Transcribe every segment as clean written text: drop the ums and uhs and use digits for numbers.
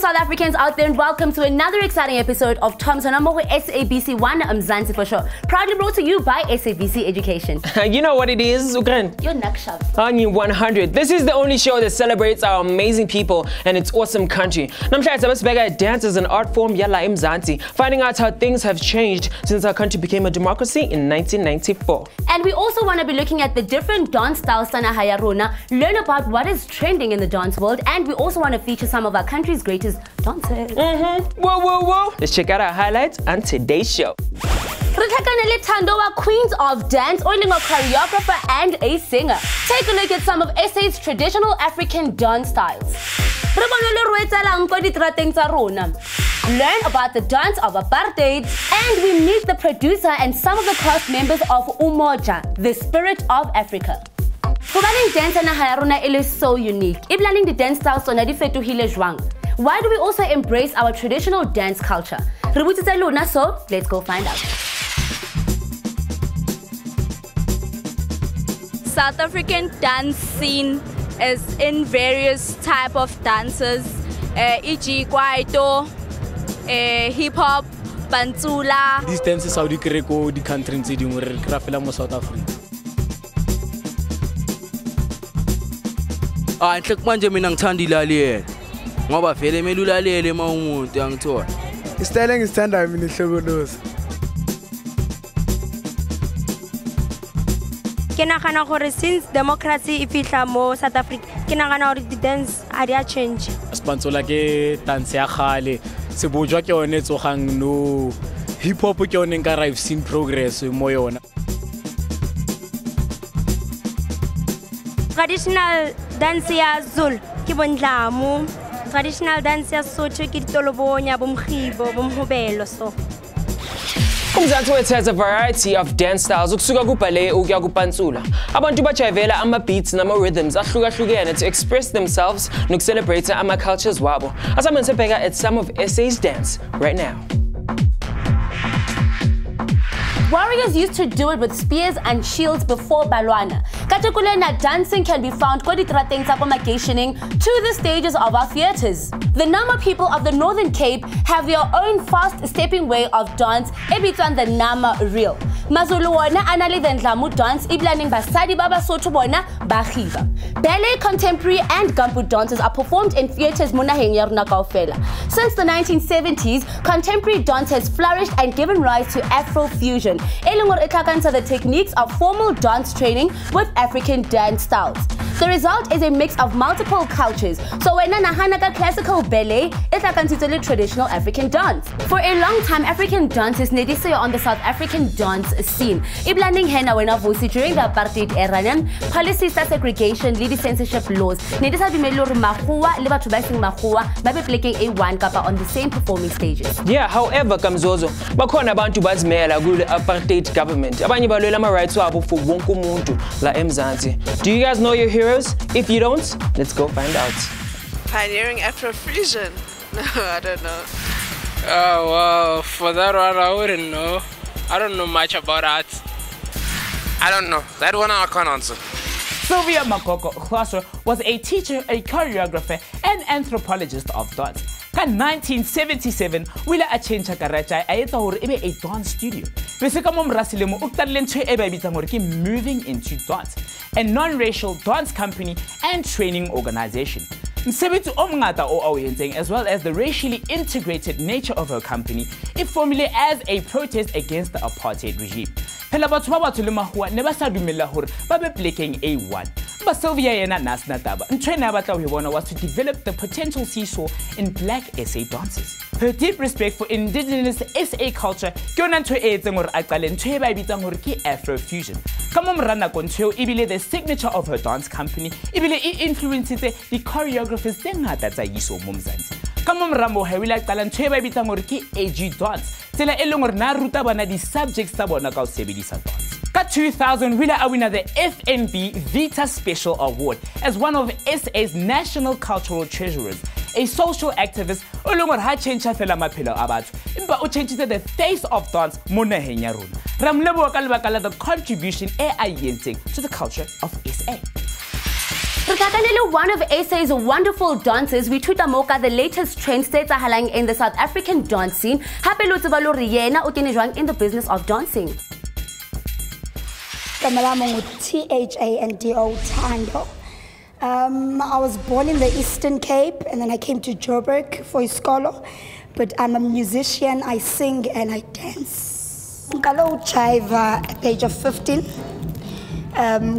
South Africans out there, and welcome to another exciting episode of TOMz on SABC 1 Mzansi for sure. Proudly brought to you by SABC Education. You know what it is, Ukran? You're Nakshav. Anyi 100. This is the only show that celebrates our amazing people and its awesome country. Namhlanje sabasibeka dance as an art form yala Mzansi, finding out how things have changed since our country became a democracy in 1994. And we also want to be looking at the different dance styles sana hayarona, learn about what is trending in the dance world, and we also want to feature some of our country's greatest dancers. Whoa. Let's check out our highlights on today's show. Queens of dance, oiling a choreographer and a singer. Take a look at some of SA's traditional African dance styles. Learn about the dance of apartheid, and we meet the producer and some of the cast members of Umoja, the spirit of Africa. Kubaling dance na hayarona is so unique. Iblaling the dance styles on adifetuhile jwang. Why do we also embrace our traditional dance culture? So let's go find out. South African dance scene is in various type of dances, e.g. kwaito, hip hop, bantsula. These dances are the Greco, the country in South Africa. Inhlek manje mina ngithanda ilalela ngoba vele mele ulalele mawumuntu yangithola. Istyle ngithanda mina ihlokoloza. Ke nagana gore since democracy e fihla mo South Africa ke nagana gore the dance a dia change. Spansola ke dance ya khale se bojwa ke yone tsogang no hip hop ke yone nka I've seen progress mo yona. Traditional dance ya Zulu ke bondlamu, traditional dance ya Sotho ke ditolobonya bomkhibo bomhobelo so. Umzansi has a variety of dance styles ukusuka kubale ukuya kupantsula. Abantu bajayivela ama-beats nama-rhythms ahlukahlukene to express themselves nokucelebrate ama-cultures wabo. Asamane sibheka at some of SA's dance right now. Warriors used to do it with spears and shields before Balwana. Katakulena dancing can be found to the stages of our theatres. The Nama people of the Northern Cape have their own fast-stepping way of dance, ebitwan the Nama reel. Mazulu wona anale the Ndlamu dance, iblaning basadi baba Sotho bona bagiba. Ballet, contemporary and gumboot dances are performed in theatres monaheng ya rona kaofela. Since the 1970s, contemporary dance has flourished and given rise to Afro-fusion. The techniques of formal dance training with African dance styles. The result is a mix of multiple cultures. So when nahanaka classical ballet, it's traditional African dance. For a long time, African dances nedise on the South African dance scene. Iblanding hena wena voice during the apartheid era, policies of segregation, lead censorship laws. Nedisa bimelor mahua, liba tubasing mahua, babe playing a1 kappa on the same performing stages. Yeah, however, Kamzozo, bakhona abantu bazimela kule apartheid government. Abanye balwela ama rights wabo for wonke umuntu la eMzansi. Do you guys know your heroes? If you don't, let's go find out. Pioneering Afrofusion? No, I don't know. Oh, well, for that one, I wouldn't know. I don't know much about art. I don't know. That one I can't answer. Sylvia Makoko was a teacher, a choreographer, and anthropologist of dance. In 1977, Willa Achencha Karacha ayetsa hore ebe a dance studio. Bese ka mo mrasilemo o tlaleng ntho e ba bitsa hore ke moving into dance, a non-racial dance company and training organization. Msebetsi o mngata o a o entseng, as well as the racially integrated nature of her company, it formulated as a protest against the apartheid regime. Phela batho ba batho le mahua ne ba sa dumela hore ba be plekeng A1. But Sylvia yena nasna taba. Ntwena batla ho bona was to develop the potential seesaw in black SA dances. Her deep respect for indigenous SA culture ke yona ntho e etseng hore a qale ntho e ba bitsang hore ke Afrofusion. Ka mo mrana kontho ebile the signature of her dance company ebile e influenced the choreographers tse ngata tsa yiso mo Mzansi. Ka mo mrambo ha wila qala ntho e ba bitsang hore ke AG dance. Tsela e leng hore na ruta bana di subjects tsa bona ka o sebedisa dance. Ka 2000, Willa wina the FNB Vita Special Award as one of SA's national cultural treasurers, a social activist o leng hore ha change fela maphelo a batho empa o changed the face of dance mo naheng ya rona. Ra mleboga ka lebaka la the contribution e a entseng to the culture of SA. Re One of SA's wonderful dancers, we tweet Moka the latest trend states are happening in the South African dance scene. Happy Lutubalo Riena Utinijang in the business of dancing. THANDO Tando. I was born in the Eastern Cape and then I came to Joburg for Iskolo. But I'm a musician, I sing and I dance. Ngalo Chiva at the age of 15.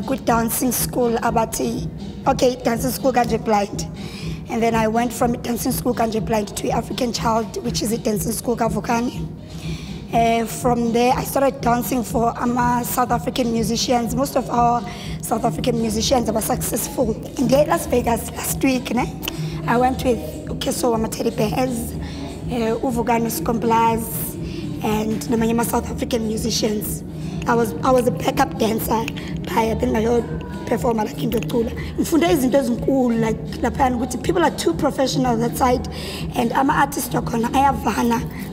Good dancing school, Abati. Okay, dancing school Kanje Blind. And then I went from dancing school Kanje Blind to African Child, which is a dancing school Kavukani. From there, I started dancing for South African musicians. Most of our South African musicians were successful. In Las Vegas last week, I went with Ukeso Wamateri Perez, Uvuganus Komplaz, and Namanyama South African musicians. I was a backup dancer. I think my old performer like Indotula. Like people are too professional that side, and I'm an artist. I have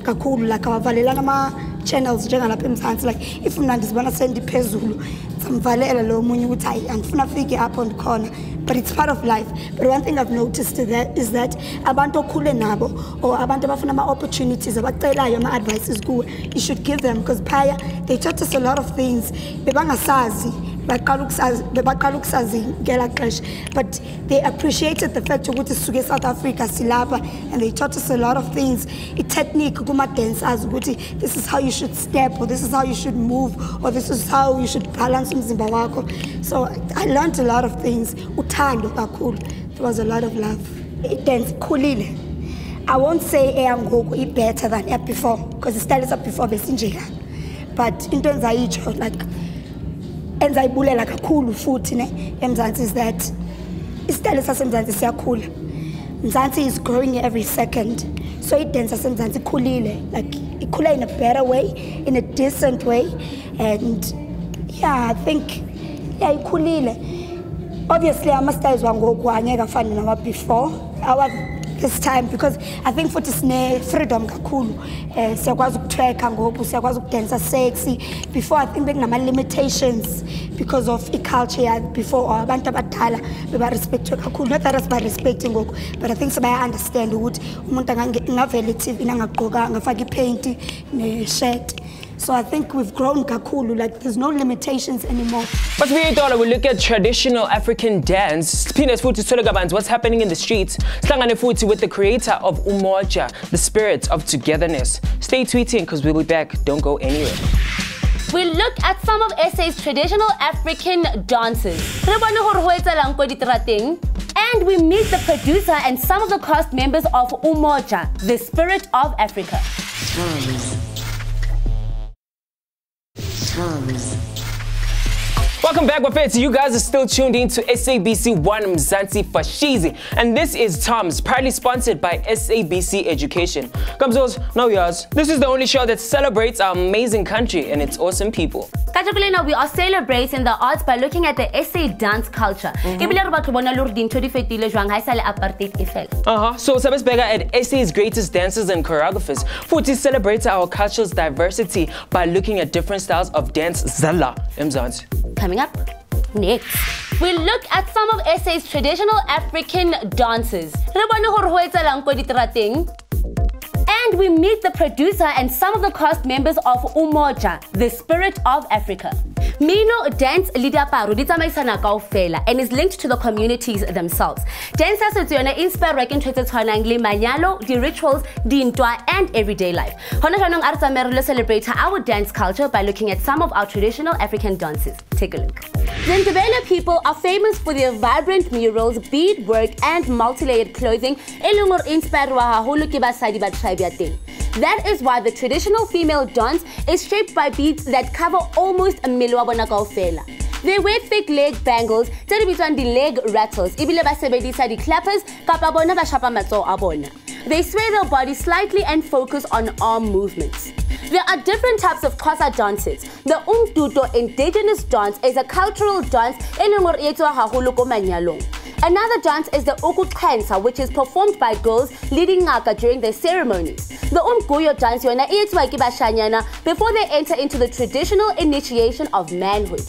kakulu like avalela ma channels njengalapha eMzansi, like if mna ndizibona sendiphezulu samvalela lo munye ukuthi hayi andifuna afike apho ndikhona, but it's part of life. But one thing I've noticed is that abantu okhule nabo or abantu abafuna ama opportunities abacelayo ama advices kuwe, you should give them, because phaya they taught us a lot of things bebangasazi. But they appreciated the fact that Suge South Africa silapa, and they taught us a lot of things. A technique, dancers, this is how you should step, or this is how you should move, or this is how you should balance in Zimbabwe. So I learned a lot of things. Utando kakul. There was a lot of love. It dance kulile. I won't say eyangoku better than before, because the style is up before besinjeka. But in terms of each, like. And I bule like a cool foot in Mzansi is that istyle sasemzansi siyakhula. Mzansi is growing every second. So it dance sasemzansi khulile, like ikhula in a better way, in a decent way. And yeah, I think ikhulile. Obviously our styles wangoku angeka fana nawa before. This time, because I think for this freedom kakulu, siyakwazi ukutracka ngoku, siyakwazi ukudansa sexy. Before I think bekunama limitations because of culture before abantu abadala beba respect kakulu. Not that us by respecting ngoku, but I think sebaya understand ukuthi umuntu angavele TV ingagqoka angafaka ipaint ne shirt. So I think we've grown kakulu, like there's no limitations anymore. But we look at traditional African dance. What's happening in the streets? With the creator of Umoja, the spirit of togetherness. Stay tweeting because we'll be back. Don't go anywhere. We look at some of SA's traditional African dances. And we meet the producer and some of the cast members of Umoja, the spirit of Africa. Welcome back, Wafetsi. You guys are still tuned in to SABC 1 Mzansi Fashizi. And this is TOMz, proudly sponsored by SABC Education. Kamzos, now yours. This is the only show that celebrates our amazing country and its awesome people. Kajakulena, we are celebrating the arts by looking at the SA dance culture. So, Sabes at SA's greatest dancers and choreographers. Futhi celebrates our culture's diversity by looking at different styles of dance zala. Coming up next, we look at some of SA's traditional African dances. And we meet the producer and some of the cast members of Umoja, the spirit of Africa. Mino dance leader paru ditamaisana kaofela and is linked to the communities themselves. Dancers are inspire reckon traits manyalo, the rituals, the intwa, and everyday life. Honashanong Artamerlo celebrate our dance culture by looking at some of our traditional African dances. Take a look. The Ndebele people are famous for their vibrant murals, beadwork, and multi-layered clothing. That is why the traditional female dance is shaped by beads that cover almost a milwabona kaofela. They wear thick leg bangles, the leg rattles, the clappers, they sway their body slightly and focus on arm movements. There are different types of Xhosa dances. The Umdudo indigenous dance is a cultural dance in Manyalong. Another dance is the Ukuqhensa, which is performed by girls leading ngaka during their ceremonies. The Umguyo dance before they enter into the traditional initiation of manhood.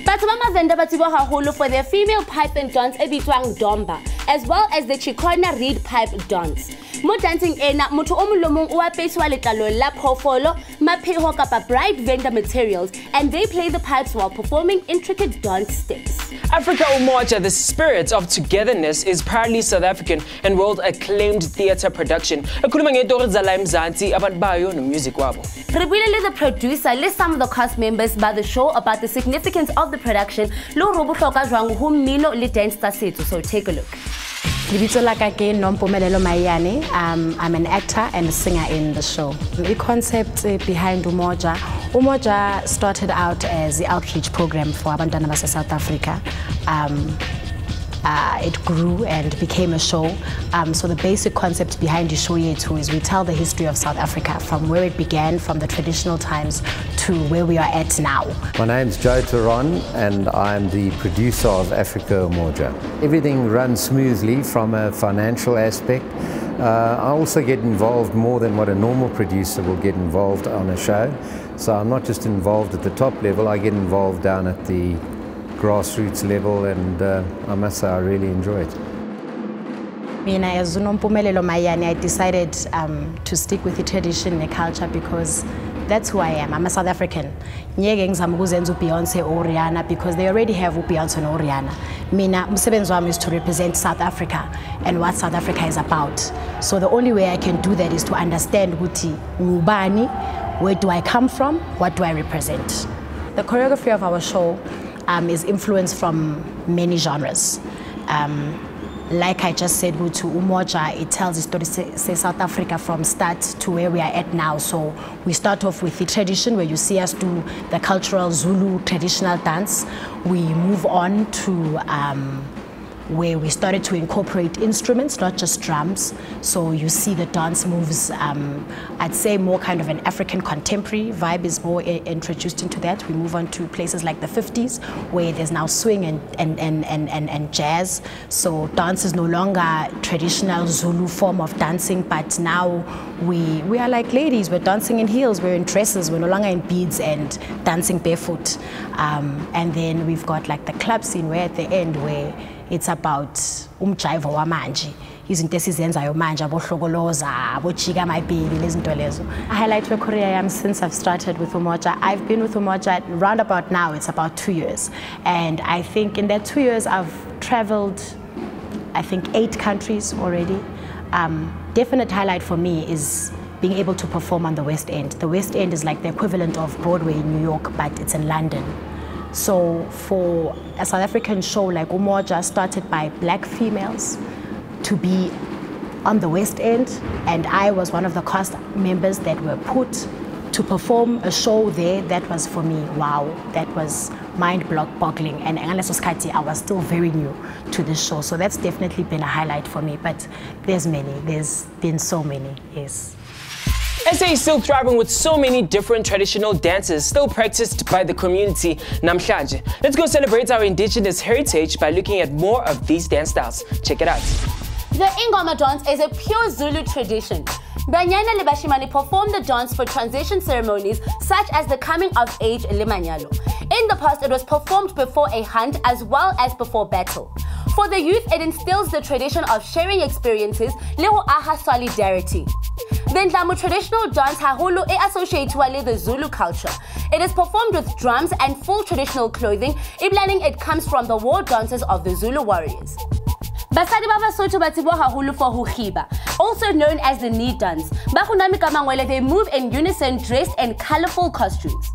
Batho ba Mavenda ba tsebwa haholo for their female pipe and dance e bitswang domba, as well as the Chikona reed pipe dance. Mo dancing ena motho o mong le mong o apeswa letlalo la phofolo, mapheho kapa bright Venda materials, and they play the pipes while performing intricate dance steps. Africa Umoja, the spirit of togetherness, is proudly South African and world-acclaimed theatre production. Ekhuluma ngetori zala eMzansi abantu bayo nomusic wabo. Re buile le the producer list some of the cast members by the show about the significance of the production. Lo ro bohloka jwang ho mmino le dance tsa setso, so take a look. Libitso la ka ke Nompumelelo Mayane. I'm an actor and a singer in the show. The concept behind Umoja started out as the outreach program for abantwana base South Africa. It grew and became a show. So the basic concept behind the show is we tell the history of South Africa from where it began, from the traditional times to where we are at now. My name's Joe Turon and I'm the producer of Africa Umoja. Everything runs smoothly from a financial aspect. I also get involved more than what a normal producer will get involved on a show. So I'm not just involved at the top level, I get involved down at the grassroots level, and I must say I really enjoy it. Mina as Nompumelelo Mayane, I decided to stick with the tradition and the culture because that's who I am. I'm a South African. Nyeke ngizama Beyonce or Rihanna because they already have Beyonce or Rihanna. Mina umsebenzi wami is to represent South Africa and what South Africa is about. So the only way I can do that is to understand ukuthi ngubani, where do I come from, what do I represent. The choreography of our show is influenced from many genres. Like I just said, to Umoja, it tells the story, say South Africa from start to where we are at now. So we start off with the tradition where you see us do the cultural Zulu traditional dance. We move on to where we started to incorporate instruments, not just drums. So you see the dance moves, I'd say more kind of an African contemporary vibe is more introduced into that. We move on to places like the 50s, where there's now swing and jazz. So dance is no longer traditional Zulu form of dancing, but now we are like ladies, we're dancing in heels, we're in dresses, we're no longer in beads and dancing barefoot. And then we've got like the club scene where at the end where it's about umjivo wamanje. Izinto esizenzayo manje abohlokoloza abojika amabhili lezinto lezo. I highlight my career since I've started with Umoja. I've been with Umoja round about now, it's about 2 years. And I think in that 2 years I've traveled, I think 8 countries already. Definite highlight for me is being able to perform on the West End. The West End is like the equivalent of Broadway in New York, but it's in London. So for a South African show like Umoja, started by black females, to be on the West End, and I was one of the cast members that were put to perform a show there, that was for me, wow, that was mind-boggling. And I was still very new to this show, so that's definitely been a highlight for me, but there's been so many, yes. SA is still thriving with so many different traditional dances still practiced by the community namhlanje. Let's go celebrate our indigenous heritage by looking at more of these dance styles. Check it out. The Ingoma dance is a pure Zulu tradition. Banyana le Bashimane perform the dance for transition ceremonies such as the coming of age limanyalo. In the past, it was performed before a hunt as well as before battle. For the youth, it instills the tradition of sharing experiences, leho aha solidarity. The Ndlamu traditional dance haholo e associated with the Zulu culture. It is performed with drums and full traditional clothing, implying it comes from the war dances of the Zulu warriors. Basadi ba Basotho ba tsebwa haholo for ho khiba, also known as the knee dance. They move in unison dressed in colorful costumes.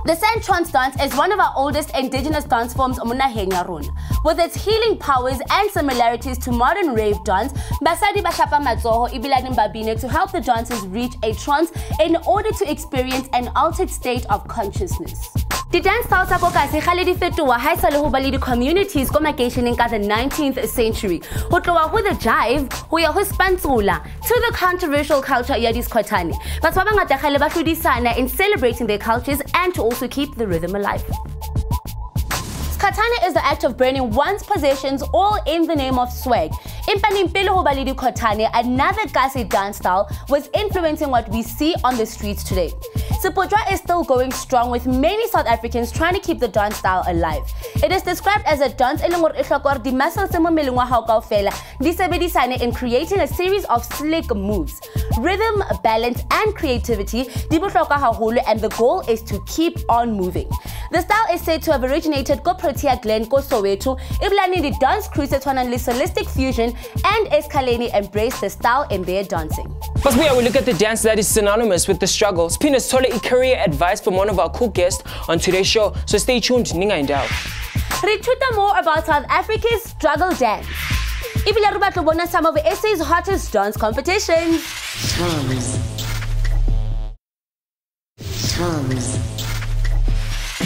The San-Trans dance is one of our oldest indigenous dance forms monaheng ya rona. With its healing powers and similarities to modern rave dance, basadi ba shapa matsoho ibilane babine to help the dancers reach a trance in order to experience an altered state of consciousness. The dance styles tsa boka se khale di fetoha ha isa le ho ba le di communities ko makeisheneng ka the 19th century. Ho tloha ho the jive, ho ya ho spantsula, to the controversial culture ya discothane. Batho ba bangata khale ba hlodisana in celebrating their cultures and to also keep the rhythm alive. Skatane is the act of burning one's possessions all in the name of swag. Another Kasi dance style was influencing what we see on the streets today. Sepotwa is still going strong with many South Africans trying to keep the dance style alive. It is described as a dance in creating a series of slick moves. Rhythm, balance and creativity, and the goal is to keep on moving. The style is said to have originated ko Protea Glen ko Soweto, Iblani the dance crews that holistic fusion and Escaleni embrace the style in their dancing. But we will look at the dance that is synonymous with the struggles. Pina's told a career advice from one of our cool guests on today's show, so stay tuned. Ninga Indao. Rechuta more about South Africa's struggle dance. Ibila rubatlo bona some of SA's hottest dance competitions.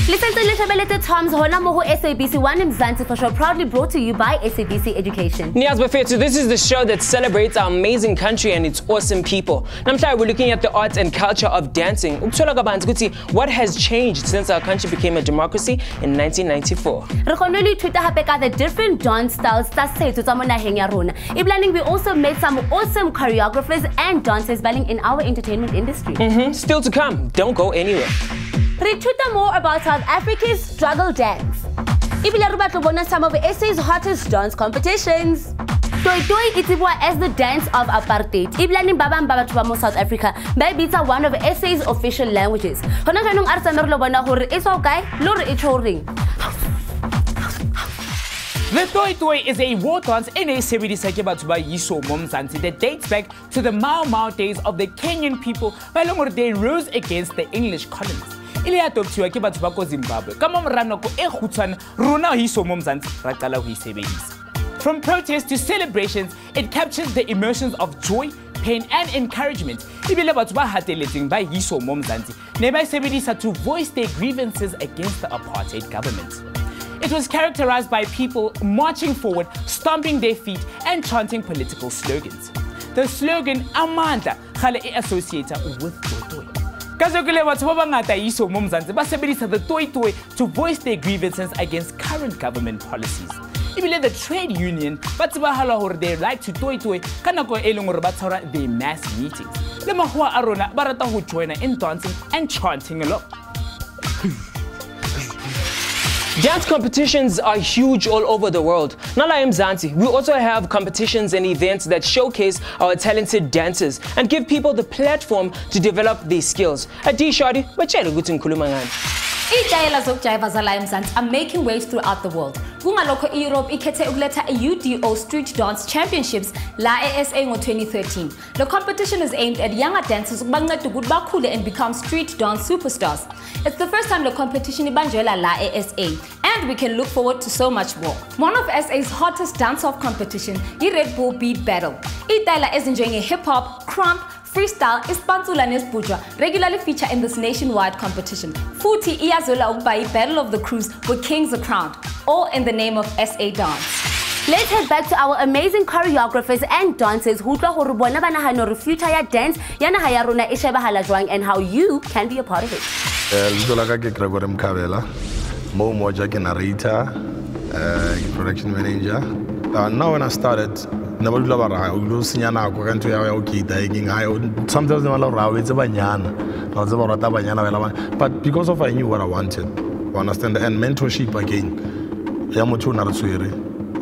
Listen to Little TOMz hona mo SABC 1 Mzansi for sure, proudly brought to you by SABC Education. Niyaz Bafetu, this is the show that celebrates our amazing country and its awesome people. Namhlanje we're looking at the arts and culture of dancing. What has changed since our country became a democracy in 1994? The different dance styles we also met some awesome choreographers and dancers in our entertainment industry. Still to come, don't go anywhere. Rechuta more about South Africa's struggle dance. Ibila rubatlo bona some of SA's hottest dance competitions. Toy Toy itibwa as the dance of apartheid. Ibila ni babang babatho mo South Africa. Maybe it's one of SA's official languages. Hona janong arsa merlo bona hore it's okay, lore ichoring. The Toy Toy is a war dance in a SABC Umoja that dates back to the Mau Mau days of the Kenyan people by long they rose against the English colonists. Ile adoptiwa ke batho ba ko Zimbabwe. Ka momrano ko e khutshwane rona ho iso mo Mzansi ra qala ho isebedisa. From protests to celebrations, it captures the emotions of joy, pain and encouragement. Ibile batho ba hateletseng ba iso mo Mzansi ne ba isebedisa to voice their grievances against the apartheid government. It was characterized by people marching forward, stomping their feet and chanting political slogans. The slogan Amanda khale e associated with Toy Toy. The Toy Toy to voice their grievances against current government policies. Even the trade union, they like to Toy Toy, their mass meetings. The Mahua Arona barata who join in dancing and chanting along. Dance competitions are huge all over the world. Not like Mzansi, we also have competitions and events that showcase our talented dancers and give people the platform to develop their skills. Adi Shadi, bachelo gutin kulumangan. Iitayela zokujayiva zala eMzansi are making waves throughout the world. Kungalokho iEurope ikhethe ukuletha UDO Street Dance Championships la ESA ngo-2013. The competition is aimed at younger dancers ukubanceda ukuthi bakhule and become street dance superstars. It's the first time the competition ibanjelwa la ESA, and we can look forward to so much more. One of SA's hottest dance-off competition is Red Bull Beat Battle. Iitayela is enjoying a hip-hop, crump, freestyle, Ispansula Nespuja regularly feature in this nationwide competition. Futi Iyazola Ubai Battle of the Crews where kings are crowned, all in the name of SA dance. Let's head back to our amazing choreographers and dancers who tla future ya dance yana haya rona e shebahala jwang and how you can be a part of it. Umoja ke narrator, production manager. Now when I started, sometimes they but because of I knew what I wanted, you understand, and mentorship again.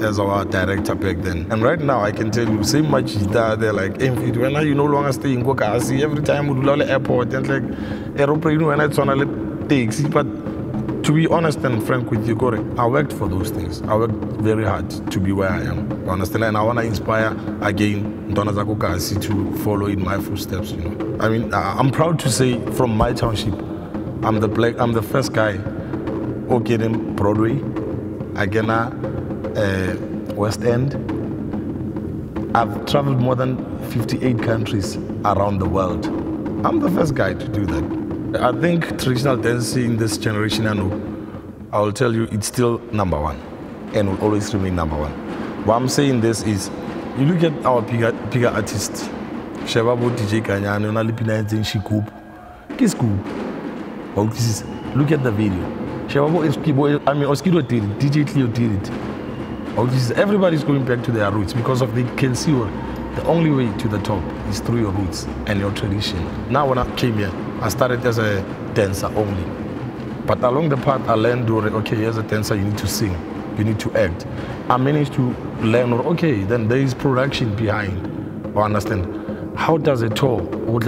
As our director back then. And right now I can tell you so much that they're like, when you no longer stay in Kokasi, every time we do the airport and like aeroplane when it's on a taxi. But to be honest and frank with you, Gore, I worked for those things. I worked very hard to be where I am. You understand? And I want to inspire again Donna Zakokasi to follow in my footsteps, you know. I mean, I'm proud to say from my township, I'm the first guy who get in Broadway, Agena, West End. I've traveled more than 58 countries around the world. I'm the first guy to do that. I think traditional dancing in this generation, I will tell you, it's still #1 and will always remain #1. Why I'm saying this is, you look at our bigger artists, Shababo DJ Kanyano, Nalipina Shikoop, Kiskoop. Look at the video. Shababo is, I mean, Oskido did it, DJ Cleo did it. Everybody's going back to their roots because they can see the only way to the top is through your roots and your tradition. Now when I came here, I started as a dancer only. But along the path, I learned, okay, as a dancer, you need to sing, you need to act. I managed to learn, okay, then there is production behind. I understand. How does it tour? But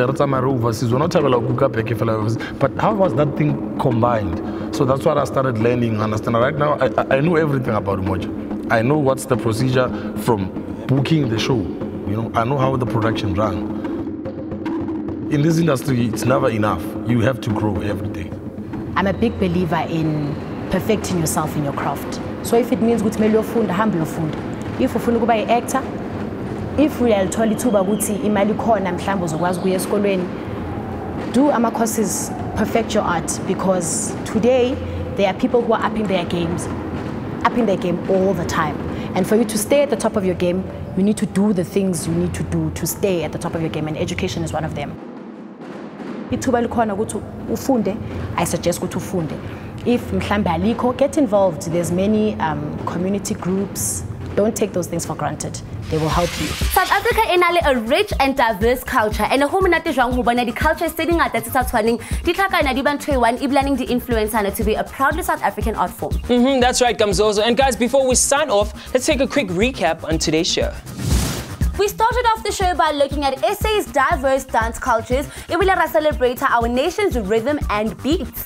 how was that thing combined? So that's what I started learning, understand. Right now, I know everything about Umoja. I know what's the procedure from booking the show. You know, I know how the production runs. In this industry, it's never enough. You have to grow every day. I'm a big believer in perfecting yourself in your craft. So if it means good humble food. If you want an actor, if we are told to do ama courses, perfect your art, because today there are people who are upping their game all the time. And for you to stay at the top of your game, you need to do the things you need to do to stay at the top of your game, and education is one of them. I suggest go to ufunde. If mhlambe alikho, get involved. There's many community groups. Don't take those things for granted. They will help you. South Africa is a rich and diverse culture, and the culture is setting out that it's planning the influencer to be a proudly South African art form. That's right, Kamzozo. And guys, before we sign off, let's take a quick recap on today's show. We started off the show by looking at SA's diverse dance cultures. It will celebrate our nation's rhythm and beats.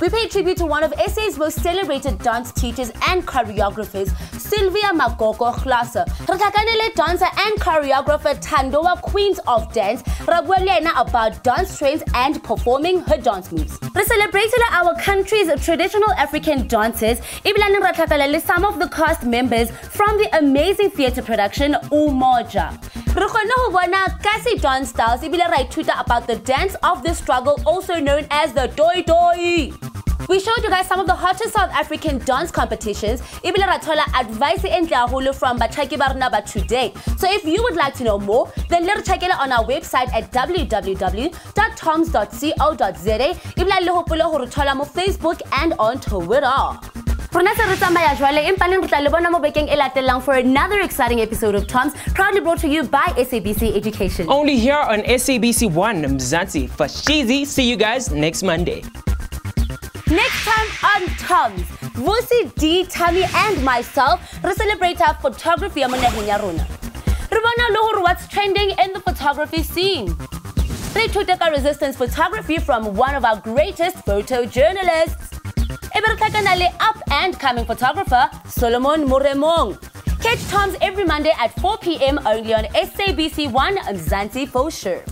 We paid tribute to one of SA's most celebrated dance teachers and choreographers, Sylvia Magoko Glasa. Ratakanele dancer and choreographer Tandoa, Queens of Dance, Rabuelena about dance trends and performing her dance moves. We celebrated our country's traditional African dances. Iblanin Ratakalele some of the cast members from the amazing theatre production Umoja. Kasi dance styles, ibile write Twitter about the dance of the struggle, also known as the Doi Doi. We showed you guys some of the hottest South African dance competitions. Ibile ratola advice entlahulu from Bachaki Barnaba today. So if you would like to know more, then let's check it out on our website at www.tomz.co.za. Ibile lehopolo ho ratola mo Facebook and on Twitter. For another exciting episode of TOMz, proudly brought to you by SABC Education. Only here on SABC 1 Mzansi. For Shizi, see you guys next Monday. Next time on TOMz, Vusi, D, Tammy, and myself celebrate our photography. What's trending in the photography scene? They took the resistance photography from one of our greatest photojournalists. Up and coming photographer Solomon Muremong. Catch TOMz every Monday at 4 p.m. only on SABC 1 Mzansi for sure.